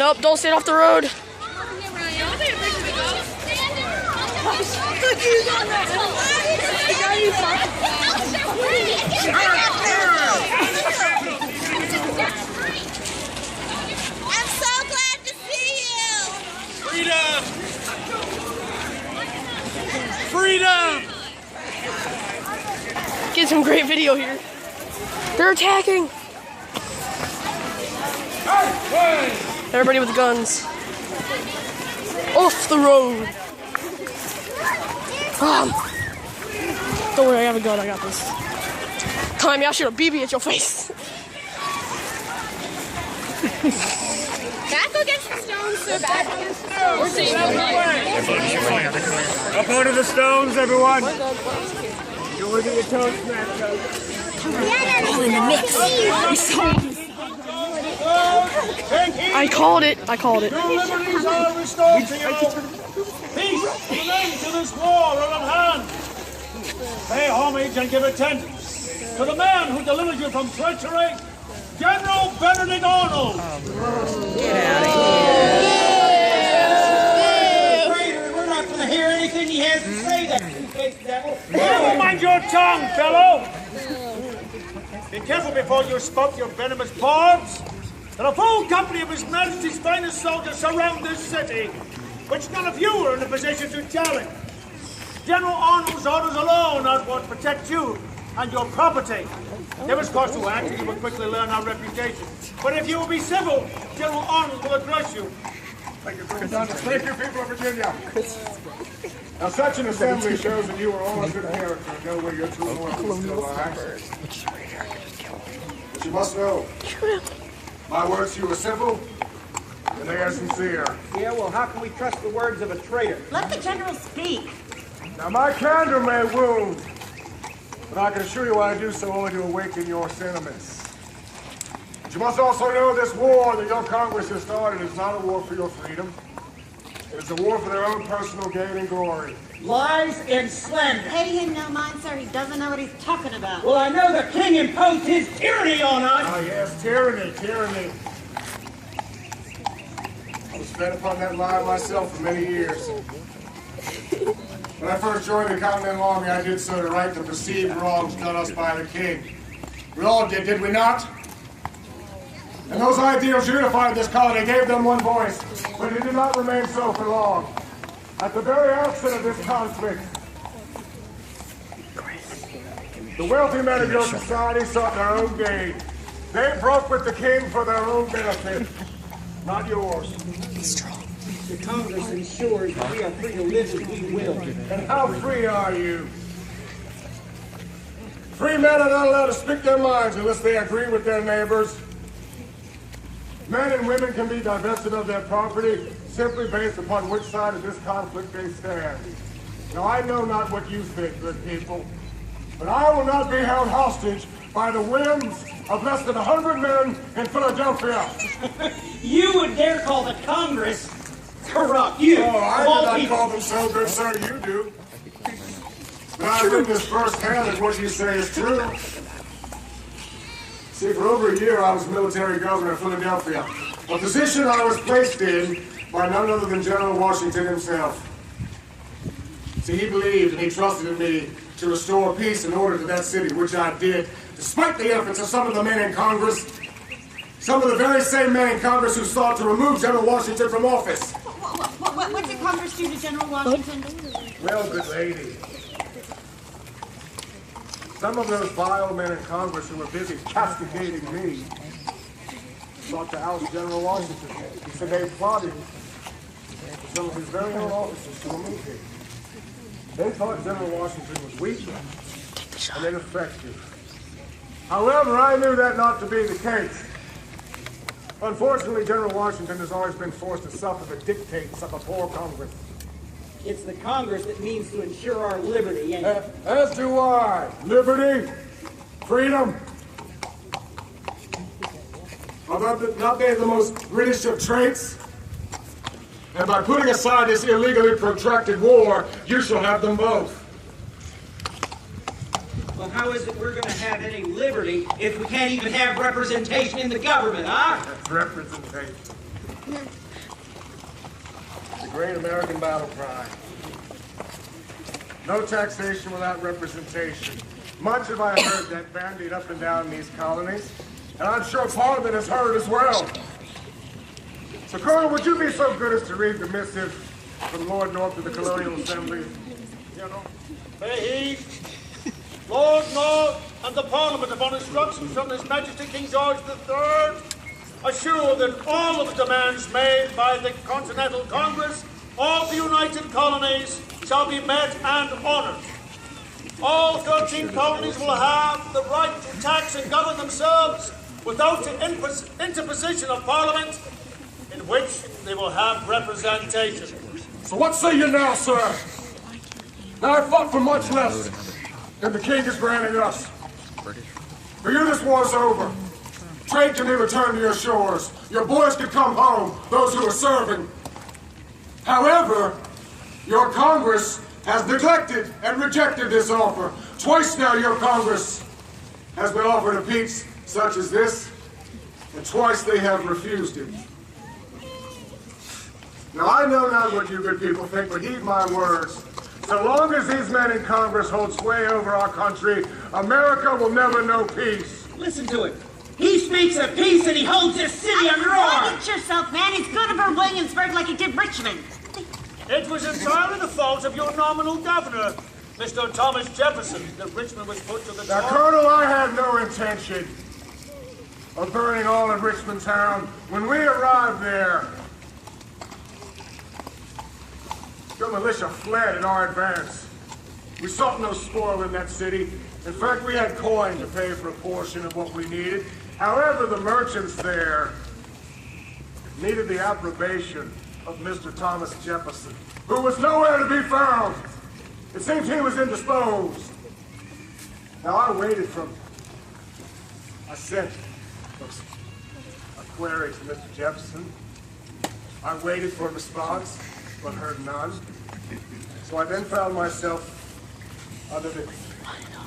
Nope, don't stand off the road. I'm so glad to see you. Freedom! Freedom! Get some great video here. They're attacking. Everybody with guns. Off the road. Don't worry, I have a gun. I got this. Tommy, I shoot a BB at your face. Back against the stones so bad. Up onto the stones, everyone. Go with your toes smashed up. All in the mix. I called it. I called it. Your liberties are restored to you. Peace remains to this war are at hand. Pay homage and give attendance to the man who delivered you from treachery, General Benedict Arnold. Get out of here. We're not going to hear anything he has to say, that two-faced devil. Oh, mind your tongue, fellow. Be careful before you spout your venomous barbs. That a full company of His Majesty's finest soldiers surround this city, which none of you are in a position to challenge. General Arnold's orders alone are what protect you and your property. There is cause to act, and you will quickly learn our reputation. But if you will be civil, General Arnold will address you. Thank you, thank you, people of Virginia. Now, such an assembly shows that you are all in good character and know where your true loyalty still lies. But you must know, my words to you are simple, and they are sincere. Yeah, well, how can we trust the words of a traitor? Let the general speak. Now, my candor may wound, but I can assure you I do so only to awaken your sentiments. But you must also know this war that your Congress has started is not a war for your freedom. It is a war for their own personal gain and glory. Lies and slander. Pay him no mind, sir. He doesn't know what he's talking about. Well, I know the king imposed his tyranny on us. Ah, yes, tyranny, tyranny. I was fed upon that lie myself for many years. When I first joined the Continental Army, I did so to right the perceived wrongs done us by the king. We all did we not? And those ideals unified this colony, gave them one voice, but it did not remain so for long. At the very outset of this conflict, the wealthy men of your society sought their own gain. They broke with the king for their own benefit, not yours. The Congress ensures that we are free to live as we will. And how free are you? Free men are not allowed to speak their minds unless they agree with their neighbors. Men and women can be divested of their property simply based upon which side of this conflict they stand. Now, I know not what you think, good people, but I will not be held hostage by the whims of less than 100 men in Philadelphia. You would dare call the Congress corrupt? You, Oh, I of all do not people. call them so, good sir, you do. But I witnessed firsthand that what you say is true. See, for over a year I was military governor of Philadelphia, a position I was placed in by none other than General Washington himself. See, he believed and he trusted in me to restore peace and order to that city, which I did, despite the efforts of some of the men in Congress, some of the very same men in Congress who sought to remove General Washington from office. What did Congress do to General Washington? Well, good lady, some of those vile men in Congress who were busy castigating me sought to oust General Washington. He said they plotted for some of his very own officers to remove him. They thought General Washington was weak and ineffective. However, I knew that not to be the case. Unfortunately, General Washington has always been forced to suffer the dictates of a poor Congress. It's the Congress that means to ensure our liberty. And As do I. Liberty, freedom. Although not they the most British of traits? And by putting aside this illegally protracted war, you shall have them both. well, how is it we're going to have any liberty if we can't even have representation in the government, huh? That's representation. The great American battle cry. No taxation without representation. Much have I heard that bandied up and down these colonies, and I'm sure Parliament has heard as well. So, Colonel, would you be so good as to read the missive from Lord North of the Colonial Assembly? General, may he, Lord North, and the Parliament, upon instructions from His Majesty King George III, assure that all of the demands made by the Continental Congress of the United Colonies shall be met and honored. All 13 colonies will have the right to tax and govern themselves without the interposition of Parliament, in which they will have representation. So what say you now, sir? Now I fought for much less than the king is granting us. For you, this war's over. Trade can be returned to your shores. Your boys can come home, those who are serving. However, your Congress has neglected and rejected this offer. Twice now your Congress has been offered a peace such as this, and twice they have refused it. Now I know not what you good people think, but heed my words. So long as these men in Congress hold sway over our country, America will never know peace. Listen to him. He speaks of peace and he holds this city under arms. Quiet yourself, man. He's gonna burn Williamsburg like he did Richmond. It was entirely the fault of your nominal governor, Mr. Thomas Jefferson, that Richmond was put to the Now, torch. Colonel, I had no intention of burning all of Richmond town. When we arrived there, your militia fled in our advance. We sought no spoil in that city. In fact, we had coin to pay for a portion of what we needed. However, the merchants there needed the approbation of Mr. Thomas Jefferson, who was nowhere to be found. It seems he was indisposed. Now, I waited I sent a query to Mr. Jefferson. I waited for a response, but heard none. So I then found myself under the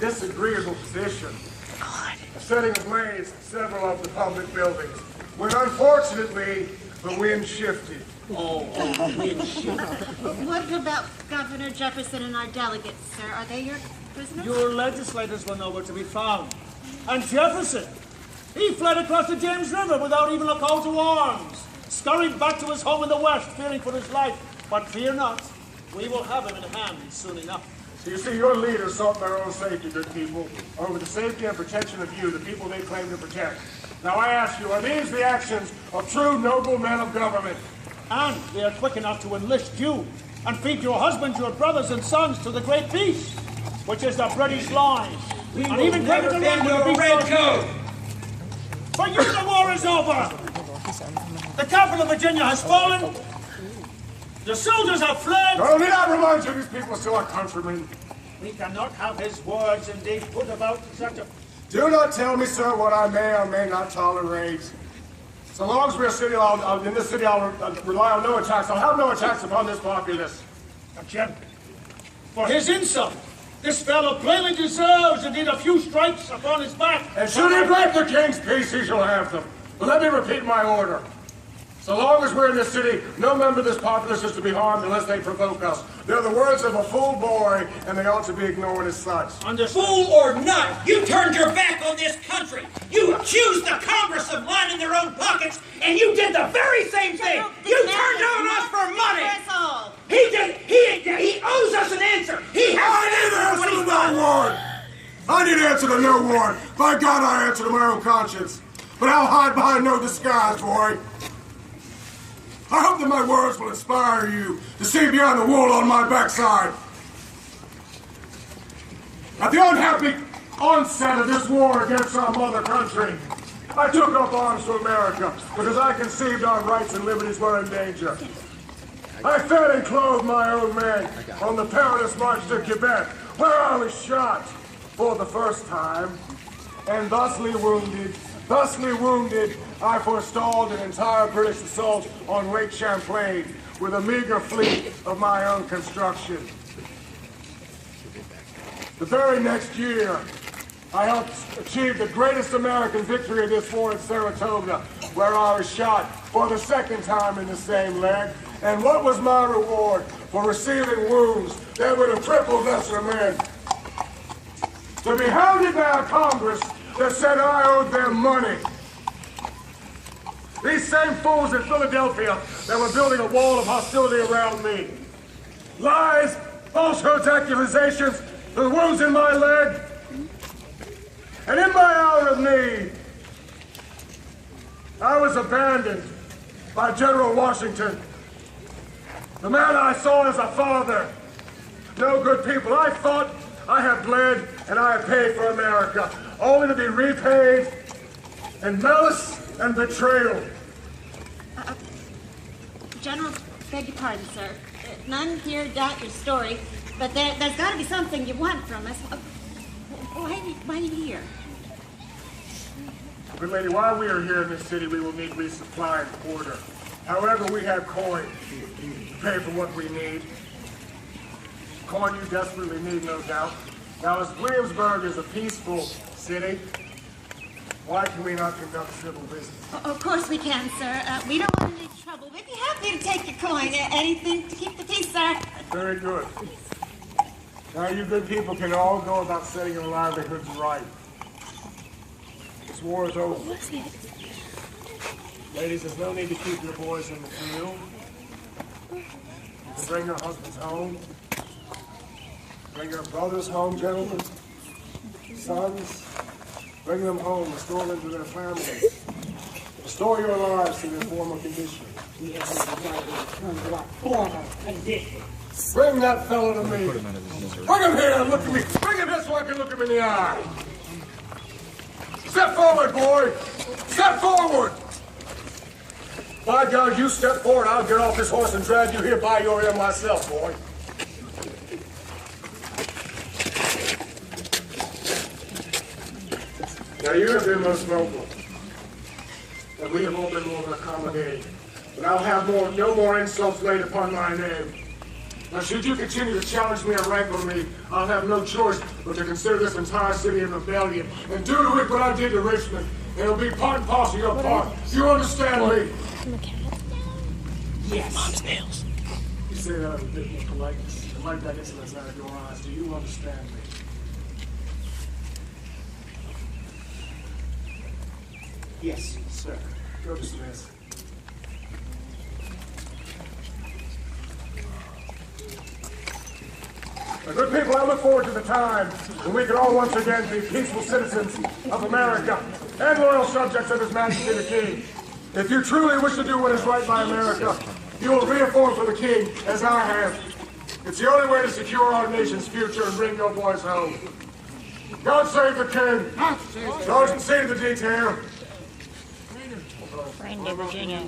disagreeable position of setting ablaze several of the public buildings, when unfortunately the wind shifted. What about Governor Jefferson and our delegates, sir? Are they your prisoners? Your legislators were nowhere to be found. And Jefferson, he fled across the James River without even a call to arms, scurried back to his home in the West, fearing for his life. But fear not, we will have him in hand soon enough. So you see, your leaders sought their own safety, good people, over the safety and protection of you, the people they claim to protect. Now I ask you, are these the actions of true noble men of government? And they are quick enough to enlist you and feed your husbands, your brothers and sons to the great peace, which is the British line. And even greater than the red coat. For you, the war is over. The capital of Virginia has fallen. The soldiers have fled. No, need I remind you, these people are still our countrymen. We cannot have his words indeed put about such a... Do not tell me, sir, what I may or may not tolerate. So long as we're a city, in this city, I'll rely on no attacks. I'll have no attacks upon this populace. But yet, for his insult, this fellow plainly deserves indeed a few stripes upon his back. And should he break the king's peace, he shall have them. But let me repeat my order. So long as we're in this city, no member of this populace is to be harmed unless they provoke us. They're the words of a fool boy, and they ought to be ignored as such. Fool or not, you turned your back on this country. You accused the Congress of lining their own pockets, and you did the very same thing. You turned on us for money. That's all. He owes us an answer. He has I need to answer to no one. I need to answer to no one. By God, I answer to my own conscience. But I'll hide behind no disguise, boy. I hope that my words will inspire you to see beyond the wool on my backside. At the unhappy onset of this war against our mother country, I took up arms for America because I conceived our rights and liberties were in danger. I fed and clothed my own men on the perilous march to Quebec, where I was shot for the first time, and thusly wounded, I forestalled an entire British assault on Lake Champlain with a meager fleet of my own construction. The very next year, I helped achieve the greatest American victory of this war at Saratoga, where I was shot for the second time in the same leg. And what was my reward for receiving wounds that would have crippled lesser men? To be hounded by a Congress that said I owed them money. These same fools in Philadelphia that were building a wall of hostility around me. Lies, falsehoods, accusations, the wounds in my leg. And in my hour of need, I was abandoned by General Washington, the man I saw as a father. No good people. I thought I had bled and I had paid for America, only to be repaid in malice and betrayal. General, beg your pardon, sir. None here doubt your story, but there's got to be something you want from us. Why are you here? Good lady, while we are here in this city, we will need resupply and quarter. However, we have coin to pay for what we need. Coin you desperately need, no doubt. Now, as Williamsburg is a peaceful city, why can we not conduct civil business? Of course we can, sir. We don't want any trouble. We'd be happy to take your coin. Anything to keep the peace, sir. Very good. Now, you good people can all go about setting your livelihoods right. This war is over. Ladies, there's no need to keep your boys in the field. You can bring your husbands home. Bring your brothers home, gentlemen. Sons, bring them home. Restore them to their families. Restore your lives to their former condition. Bring that fellow to me. Bring him here and look at me. Bring him here so I can look him in the eye. Step forward, boy. Step forward. By God, you step forward, I'll get off this horse and drag you here by your ear myself, boy. Now, you have been most noble, and we have all been more than accommodating. But I'll have no more insults laid upon my name. Now, should you continue to challenge me and rankle me, I'll have no choice but to consider this entire city a rebellion and do to it what I did to Richmond. It'll be part and parcel of your part. You understand me? Yes. Mom's nails. You say that with a bit more politeness. And like that insolence out of your eyes. Do you understand me? Yes, sir. Go dismiss. Now, good people, I look forward to the time when we can all once again be peaceful citizens of America and loyal subjects of His Majesty the King. If you truly wish to do what is right by America, you will reform for the King, as I have. It's the only way to secure our nation's future and bring your boys home. God save the King. Sergeant, see to the detail. Reindeer, Virginia.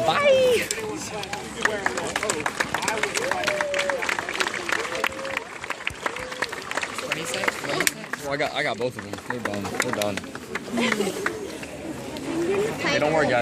Bye. Well, I got both of them. They're done. Hey, don't worry, guys.